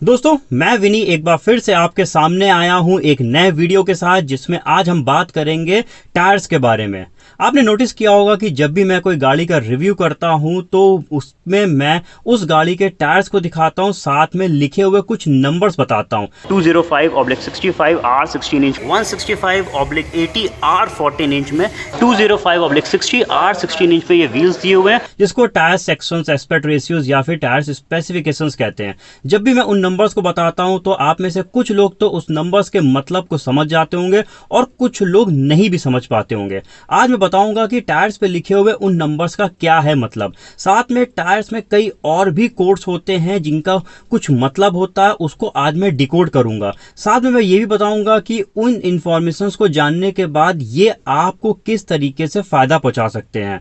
दोस्तों मैं विनी एक बार फिर से आपके सामने आया हूं एक नए वीडियो के साथ, जिसमें आज हम बात करेंगे टायर्स के बारे में। आपने नोटिस किया होगा कि जब भी मैं कोई गाड़ी का रिव्यू करता हूं तो उसमें मैं उस गाड़ी के टायर्स को दिखाता हूं, साथ में लिखे हुए कुछ नंबर्स बताता हूं। 205/65 R16 इंच, 165/80 R14 इंच में 205/60 R16 इंच पे ये व्हील्स दिए हुए हैं, जिसको टायर सेक्शंस, एस्पेक्ट रेशियोज या फिर टायर्स स्पेसिफिकेशंस कहते हैं। जब भी मैं उन नंबर्स को बताता हूं तो आप में से कुछ लोग तो उस नंबर्स के मतलब को समझ जाते होंगे और कुछ लोग नहीं भी समझ पाते होंगे। आज मैं बताऊंगा कि टायर्स पे लिखे हुए उन नंबर्स का क्या है मतलब। साथ में टायर्स में कई और भी कोड्स होते हैं जिनका कुछ मतलब होता है, उसको आज मैं डिकोड करूंगा। साथ में मैं ये भी बताऊंगा कि उन इंफॉर्मेशंस को जानने के बाद ये आपको किस तरीके से फायदा पहुंचा सकते हैं।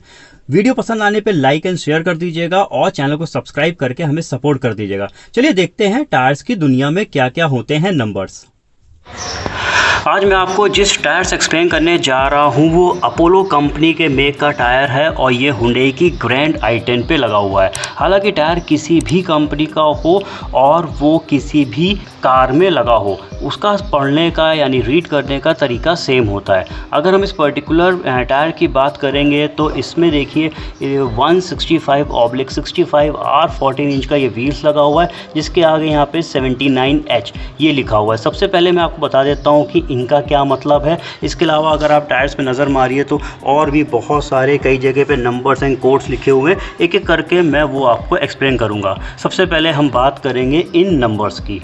वीडियो पसंद आने पे लाइक एंड शेयर कर दीजिएगा और चैनल को सब्सक्राइब करके हमें सपोर्ट कर दीजिएगा। चलिए देखते हैं टायर्स की दुनिया में क्या क्या होते हैं नंबर्स। आज मैं आपको जिस टायर्स एक्सप्लेन करने जा रहा हूँ वो अपोलो कंपनी के मेक का टायर है और ये हुंडई की ग्रैंड i10 पे लगा हुआ है। हालांकि टायर किसी भी कंपनी का हो और वो किसी भी कार में लगा हो, उसका पढ़ने का यानी रीड करने का तरीका सेम होता है। अगर हम इस पर्टिकुलर टायर की बात करेंगे तो इसमें देखिए 165/65 R14 इंच का ये व्हील्स लगा हुआ है, जिसके आगे यहाँ पे 79H ये लिखा हुआ है। सबसे पहले मैं आपको बता देता हूँ कि इनका क्या मतलब है। इसके अलावा अगर आप टायर्स पे नज़र मारिए तो और भी बहुत सारे कई जगह पे नंबर्स एंड कोड्स लिखे हुए हैं, एक एक करके मैं वो आपको एक्सप्लेन करूँगा। सबसे पहले हम बात करेंगे इन नंबर्स की।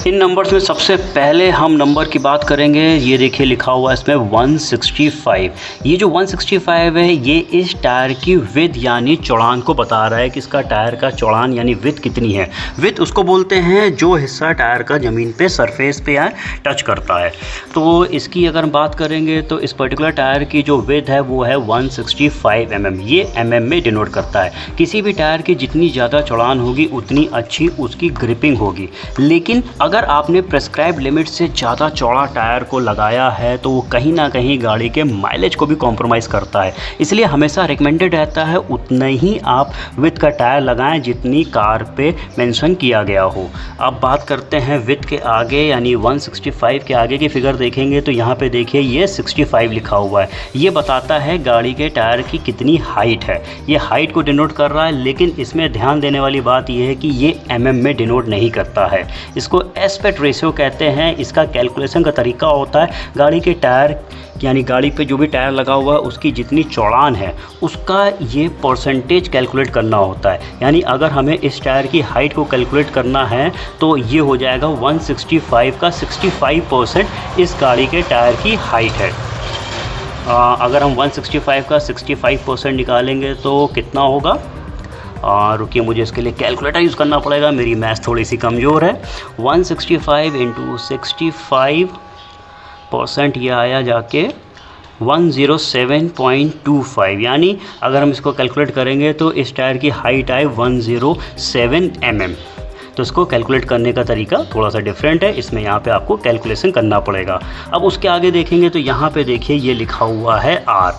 इन नंबर्स में सबसे पहले हम नंबर की बात करेंगे। ये देखिए लिखा हुआ है इसमें 165। ये जो 165 है ये इस टायर की विड्थ यानी चौड़ान को बता रहा है कि इसका टायर का चौड़ान यानी विड्थ कितनी है। विड्थ उसको बोलते हैं जो हिस्सा टायर का ज़मीन पे सरफेस पे या टच करता है। तो इसकी अगर हम बात करेंगे तो इस पर्टिकुलर टायर की जो विड्थ है वो है 165 mm। ये mm में डिनोट करता है। किसी भी टायर की जितनी ज़्यादा चौड़ान होगी उतनी अच्छी उसकी ग्रिपिंग होगी, लेकिन अगर आपने प्रेस्क्राइब लिमिट से ज़्यादा चौड़ा टायर को लगाया है तो वो कहीं ना कहीं गाड़ी के माइलेज को भी कॉम्प्रोमाइज़ करता है। इसलिए हमेशा रिकमेंडेड रहता है उतना ही आप विड्थ का टायर लगाएं जितनी कार पे मेंशन किया गया हो। अब बात करते हैं विड्थ के आगे यानी 165 के आगे की फिगर देखेंगे तो यहाँ पे देखिए ये 65 लिखा हुआ है। ये बताता है गाड़ी के टायर की कितनी हाइट है। ये हाइट को डिनोट कर रहा है, लेकिन इसमें ध्यान देने वाली बात यह है कि ये mm में डिनोट नहीं करता है। इसको एस्पेक्ट रेशियो कहते हैं। इसका कैलकुलेशन का तरीका होता है गाड़ी के टायर यानी गाड़ी पे जो भी टायर लगा हुआ है उसकी जितनी चौड़ान है उसका ये परसेंटेज कैलकुलेट करना होता है। यानी अगर हमें इस टायर की हाइट को कैलकुलेट करना है तो ये हो जाएगा 165 का 65% इस गाड़ी के टायर की हाइट है। अगर हम 165 का 65% निकालेंगे तो कितना होगा? रुकिए, मुझे इसके लिए कैलकुलेटर यूज़ करना पड़ेगा, मेरी मैथ थोड़ी सी कमज़ोर है। 165 × 65% ये आया जाके 107.25। यानी अगर हम इसको कैलकुलेट करेंगे तो इस टायर की हाइट आए 107 mm। तो इसको कैलकुलेट करने का तरीका थोड़ा सा डिफरेंट है, इसमें यहाँ पे आपको कैलकुलेशन करना पड़ेगा। अब उसके आगे देखेंगे तो यहाँ पे देखिए ये लिखा हुआ है R।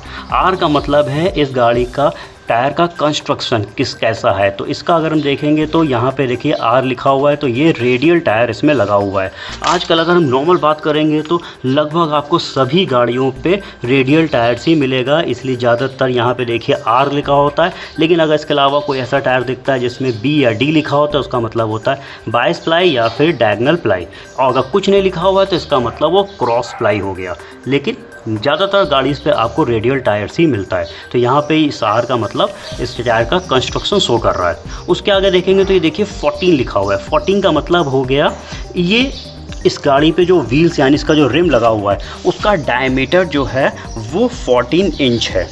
R का मतलब है इस गाड़ी का टायर का कंस्ट्रक्शन कैसा है। तो इसका अगर हम देखेंगे तो यहाँ पे देखिए R लिखा हुआ है, तो ये रेडियल टायर इसमें लगा हुआ है। आजकल अगर हम नॉर्मल बात करेंगे तो लगभग आपको सभी गाड़ियों पे रेडियल टायर्स ही मिलेगा, इसलिए ज़्यादातर यहाँ पे देखिए R लिखा होता है। लेकिन अगर इसके अलावा कोई ऐसा टायर दिखता है जिसमें B या D लिखा होता है उसका मतलब होता है बायस प्लाई या फिर डायगनल प्लाई, और अगर कुछ नहीं लिखा हुआ है तो इसका मतलब वो क्रॉस प्लाई हो गया। लेकिन ज़्यादातर गाड़ी पे आपको रेडियल टायर्स ही मिलता है। तो यहाँ पे इस R का मतलब इस टायर का कंस्ट्रक्शन शो कर रहा है। उसके आगे देखेंगे तो ये देखिए 14 लिखा हुआ है। 14 का मतलब हो गया ये इस गाड़ी पे जो व्हील्स यानी इसका जो रिम लगा हुआ है उसका डायमीटर जो है वो 14 इंच है।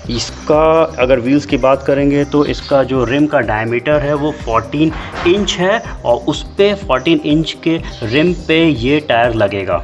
इसका अगर व्हील्स की बात करेंगे तो इसका जो रिम का डायमीटर है वो 14 इंच है और उस पे 14 इंच के रिम पे ये टायर लगेगा।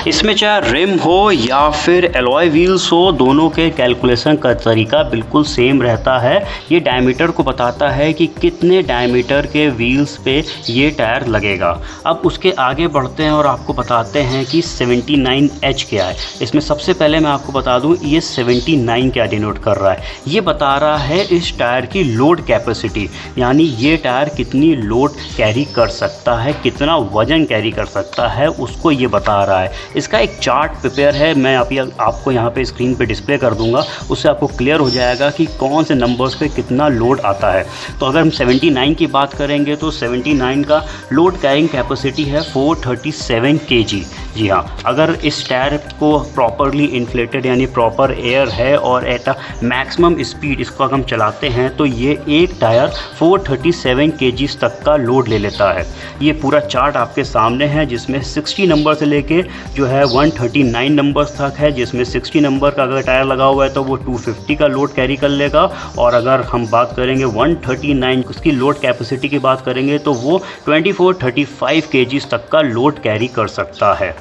इसमें चाहे रिम हो या फिर एलॉय व्हील्स हो, दोनों के कैलकुलेशन का तरीका बिल्कुल सेम रहता है। ये डायमीटर को बताता है कि कितने डायमीटर के व्हील्स पे ये टायर लगेगा। अब उसके आगे बढ़ते हैं और आपको बताते हैं कि 79H क्या है। इसमें सबसे पहले मैं आपको बता दूं ये 79 क्या डिनोट कर रहा है। ये बता रहा है इस टायर की लोड कैपेसिटी, यानी ये टायर कितनी लोड कैरी कर सकता है, कितना वज़न कैरी कर सकता है, उसको ये बता रहा है। इसका एक चार्ट प्रिपेयर है, मैं अभी आपको यहाँ पे स्क्रीन पे डिस्प्ले कर दूंगा, उससे आपको क्लियर हो जाएगा कि कौन से नंबर्स पे कितना लोड आता है। तो अगर हम 79 की बात करेंगे तो 79 का लोड कैरिंग कैपेसिटी है 437 kg। जी हाँ, अगर इस टायर को प्रॉपरली इन्फ्लेटेड यानी प्रॉपर एयर है और एट अ मैक्सिमम स्पीड इसको अगर हम चलाते हैं तो ये एक टायर 437 kg तक का लोड ले लेता है। ये पूरा चार्ट आपके सामने है जिसमें 60 नंबर से लेके जो है 139 नंबर्स तक है, जिसमें 60 नंबर का अगर टायर लगा हुआ है तो वो 250 का लोड कैरी कर लेगा, और अगर हम बात करेंगे 139 उसकी लोड कैपेसिटी की बात करेंगे तो वो 2435 kg तक का लोड कैरी कर सकता है।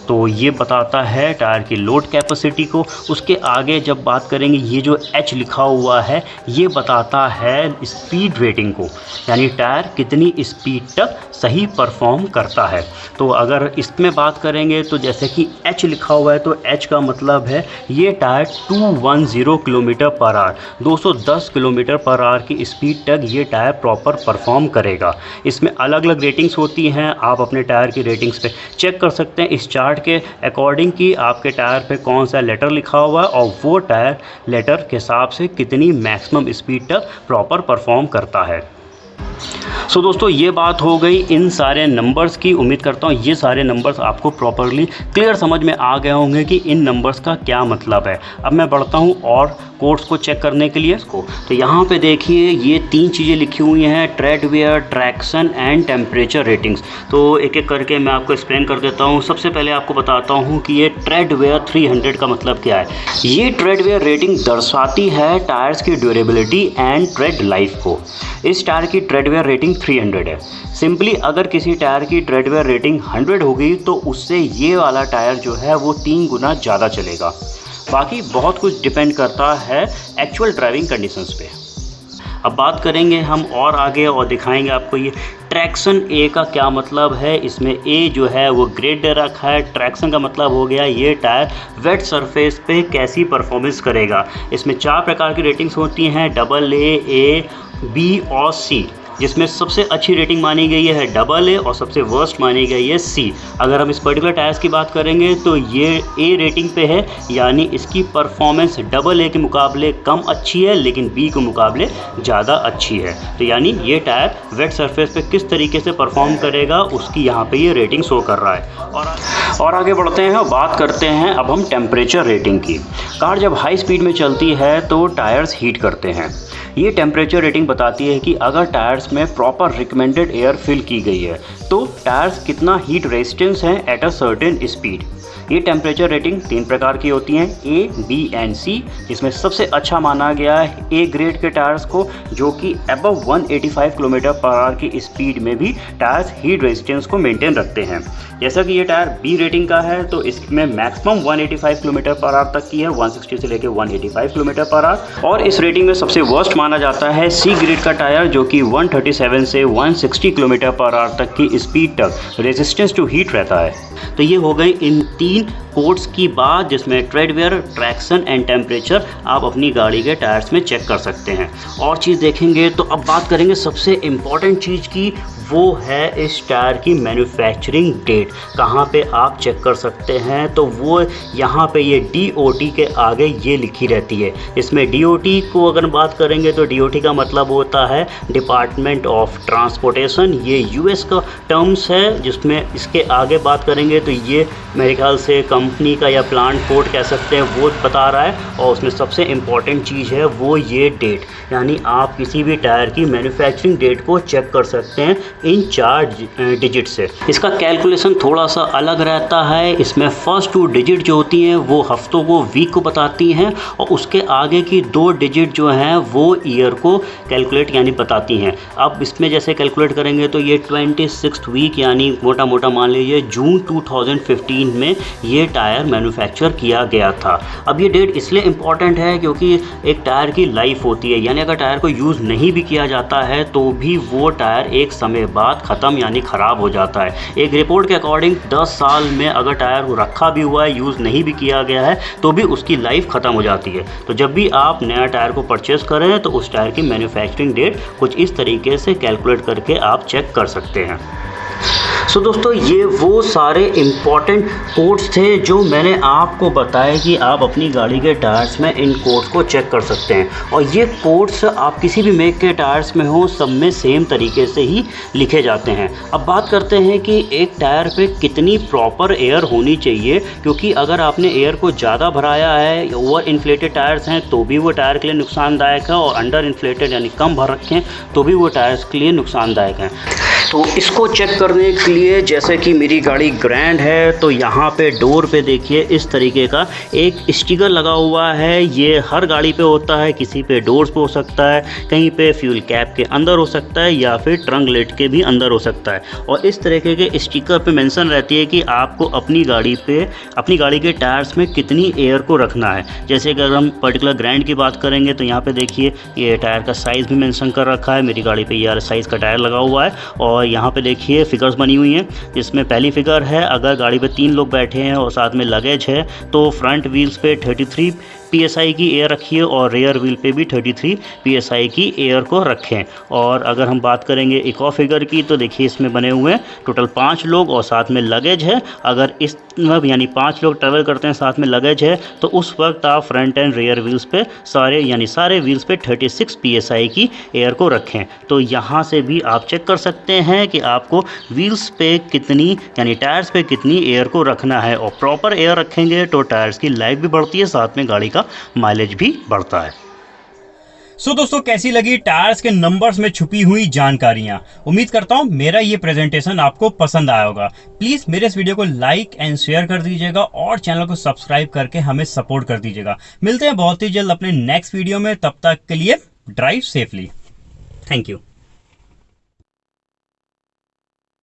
तो ये बताता है टायर की लोड कैपेसिटी को। उसके आगे जब बात करेंगे, ये जो H लिखा हुआ है ये बताता है स्पीड रेटिंग को, यानी टायर कितनी स्पीड तक सही परफॉर्म करता है। तो अगर इसमें बात करेंगे तो जैसे कि H लिखा हुआ है तो H का मतलब है ये tyre 210 kilometre per hour 210 kilometre per hour की स्पीड तक ये टायर प्रॉपर परफॉर्म करेगा। इसमें अलग अलग रेटिंग्स होती हैं, आप अपने टायर की रेटिंग्स पे चेक कर सकते हैं इस चार्ट के अकॉर्डिंग कि आपके टायर पे कौन सा लेटर लिखा हुआ है और वो टायर लेटर के हिसाब से कितनी मैक्सिमम स्पीड तक प्रॉपर परफॉर्म करता है। सो दोस्तों, ये बात हो गई इन सारे नंबर्स की। उम्मीद करता हूँ ये सारे नंबर्स आपको प्रॉपरली क्लियर समझ में आ गए होंगे कि इन नंबर्स का क्या मतलब है। अब मैं बढ़ता हूँ और कोड्स को चेक करने के लिए इसको। तो यहाँ पे देखिए ये 3 चीज़ें लिखी हुई हैं, treadwear, traction and temperature ratings. तो एक एक करके मैं आपको एक्सप्लेन कर देता हूँ। सबसे पहले आपको बताता हूँ कि ये ट्रेड वेयर 300 का मतलब क्या है। ये ट्रेड वेयर रेटिंग दर्शाती है टायर्स की ड्यूरेबिलिटी एंड ट्रेड लाइफ को। इस टायर की ट्रेड वेयर रेटिंग 300 है। सिंपली अगर किसी टायर की ट्रेड वेयर रेटिंग 100 होगी तो उससे ये वाला टायर जो है वो 3 गुना ज़्यादा चलेगा। बाकी बहुत कुछ डिपेंड करता है एक्चुअल ड्राइविंग कंडीशंस पे। अब बात करेंगे हम और आगे और दिखाएंगे आपको ये ट्रैक्शन ए का क्या मतलब है। इसमें ए जो है वो ग्रेड दे रखा है। ट्रैक्शन का मतलब हो गया ये टायर वेट सरफेस पे कैसी परफॉर्मेंस करेगा। इसमें 4 प्रकार की रेटिंग्स होती हैं, AA, B और C, जिसमें सबसे अच्छी रेटिंग मानी गई है AA और सबसे वर्स्ट मानी गई है C। अगर हम इस पर्टिकुलर टायर्स की बात करेंगे तो ये A रेटिंग पे है, यानी इसकी परफॉर्मेंस AA के मुकाबले कम अच्छी है लेकिन B के मुकाबले ज़्यादा अच्छी है। तो यानी ये टायर वेट सरफेस पे किस तरीके से परफॉर्म करेगा उसकी यहाँ पे ये रेटिंग शो कर रहा है। और आगे बढ़ते हैं और बात करते हैं अब हम टेम्परेचर रेटिंग की। कार जब हाई स्पीड में चलती है तो टायर्स हीट करते हैं। ये टेम्परेचर रेटिंग बताती है कि अगर टायर्स में प्रॉपर रिकमेंडेड एयर फिल की गई है तो टायर्स कितना हीट रेजिस्टेंस है एट अ सर्टेन स्पीड। ये टेम्परेचर रेटिंग 3 प्रकार की होती हैं, A, B एंड C, जिसमें सबसे अच्छा माना गया है A ग्रेड के टायर्स को, जो कि अबव 185 किलोमीटर पर आवर की स्पीड में भी टायर्स हीट रेजिस्टेंस को मेंटेन रखते हैं। जैसा कि ये टायर B रेटिंग का है तो इसमें मैक्सिमम 185 किलोमीटर पर आवर तक की है, 160 से लेकर 185 किलोमीटर पर आवर। और इस रेटिंग में सबसे वर्स्ट माना जाता है C ग्रेड का टायर, जो कि 137 से 160 किलोमीटर पर आवर तक की स्पीड तक रेजिस्टेंस टू हीट रहता है। तो ये हो गई इन 3 कोड्स की बात, जिसमें treadwear, traction and temperature आप अपनी गाड़ी के टायर्स में चेक कर सकते हैं। और चीज़ देखेंगे तो अब बात करेंगे सबसे इम्पॉर्टेंट चीज़ की, वो है इस टायर की मैन्युफैक्चरिंग डेट। कहाँ पे आप चेक कर सकते हैं तो वो यहाँ पे ये DOT के आगे ये लिखी रहती है। इसमें DOT को अगर बात करेंगे तो DOT का मतलब होता है डिपार्टमेंट ऑफ ट्रांसपोर्टेशन। ये US का टर्म्स है, जिसमें इसके आगे बात करेंगे तो ये मेरे ख्याल से कंपनी का या प्लांट कोड कह सकते हैं वो बता रहा है। और उसमें सबसे इम्पॉर्टेंट चीज़ है वो ये डेट, यानी आप किसी भी टायर की मैन्युफैक्चरिंग डेट को चेक कर सकते हैं इन 4 डिजिट से। इसका कैलकुलेशन थोड़ा सा अलग रहता है। इसमें फर्स्ट 2 डिजिट जो होती हैं वो हफ्तों को, वीक को बताती हैं, और उसके आगे की 2 डिजिट जो हैं वो ईयर को कैलकुलेट यानी बताती हैं। अब इसमें जैसे कैलकुलेट करेंगे तो ये 26th वीक यानी मोटा मोटा मान लीजिए जून 2015 में ये टायर मैन्युफैक्चर किया गया था। अब ये डेट इसलिए इम्पॉर्टेंट है क्योंकि एक टायर की लाइफ होती है, यानी अगर टायर को यूज़ नहीं भी किया जाता है तो भी वो टायर एक समय बाद ख़त्म यानी ख़राब हो जाता है। एक रिपोर्ट के अकॉर्डिंग 10 साल में अगर टायर रखा भी हुआ है, यूज़ नहीं भी किया गया है, तो भी उसकी लाइफ ख़त्म हो जाती है। तो जब भी आप नया टायर को परचेज़ करें तो उस टायर की मैन्युफैक्चरिंग डेट कुछ इस तरीके से कैलकुलेट करके आप चेक कर सकते हैं। सो दोस्तों, ये वो सारे इम्पॉर्टेंट कोड्स थे जो मैंने आपको बताया कि आप अपनी गाड़ी के टायर्स में इन कोड्स को चेक कर सकते हैं, और ये कोड्स आप किसी भी मेक के टायर्स में हो, सब में सेम तरीके से ही लिखे जाते हैं। अब बात करते हैं कि एक टायर पे कितनी प्रॉपर एयर होनी चाहिए, क्योंकि अगर आपने एयर को ज़्यादा भराया है, ओवर इन्फ्लेटेड टायर्स हैं तो भी वो टायर के लिए नुकसानदायक है, और अंडर इन्फ्लेटेड यानी कम भर रखें तो भी वो टायर्स के लिए नुकसानदायक हैं। तो इसको चेक करने के लिए, जैसे कि मेरी गाड़ी ग्रैंड है, तो यहाँ पे डोर पे देखिए इस तरीके का एक स्टिकर लगा हुआ है। ये हर गाड़ी पे होता है, किसी पे डोर्स पे हो सकता है, कहीं पे फ्यूल कैप के अंदर हो सकता है, या फिर ट्रंक लिड के भी अंदर हो सकता है। और इस तरीके के स्टिकर पे मेंशन रहती है कि आपको अपनी गाड़ी के टायर्स में कितनी एयर को रखना है। जैसे अगर हम पर्टिकुलर ग्रैंड की बात करेंगे तो यहाँ पे देखिए ये टायर का साइज़ भी मेंशन कर रखा है। मेरी गाड़ी पे ये साइज़ का टायर लगा हुआ है, और यहाँ पे देखिए फिगर्स बनी हुई हैं, जिसमें पहली फिगर है अगर गाड़ी पे 3 लोग बैठे हैं और साथ में लगेज है तो फ्रंट व्हील्स पे 33 PSI की एयर रखिए, और रेयर व्हील पे भी 33 PSI की एयर को रखें। और अगर हम बात करेंगे एक और फिगर की, तो देखिए इसमें बने हुए हैं टोटल 5 लोग और साथ में लगेज है। अगर इस यानी 5 लोग ट्रैवल करते हैं, साथ में लगेज है, तो उस वक्त आप फ्रंट एंड रेयर व्हील्स पे सारे व्हील्स पे 36 PSI की एयर को रखें। तो यहाँ से भी आप चेक कर सकते हैं कि आपको व्हील्स पे कितनी यानी टायर्स पे कितनी एयर को रखना है, और प्रॉपर एयर रखेंगे तो टायर्स की लाइफ भी बढ़ती है, साथ में गाड़ी का माइलेज भी बढ़ता है। सो दोस्तों, कैसी लगी टायर्स के नंबर्स में छुपी हुई जानकारियां? उम्मीद करता हूं मेरा ये प्रेजेंटेशन आपको पसंद आया होगा। प्लीज मेरे इस वीडियो को लाइक एंड शेयर कर दीजिएगा, और चैनल को सब्सक्राइब करके हमें सपोर्ट कर दीजिएगा। मिलते हैं बहुत ही जल्द अपने नेक्स्ट वीडियो में, तब तक के लिए ड्राइव सेफली। Thank you.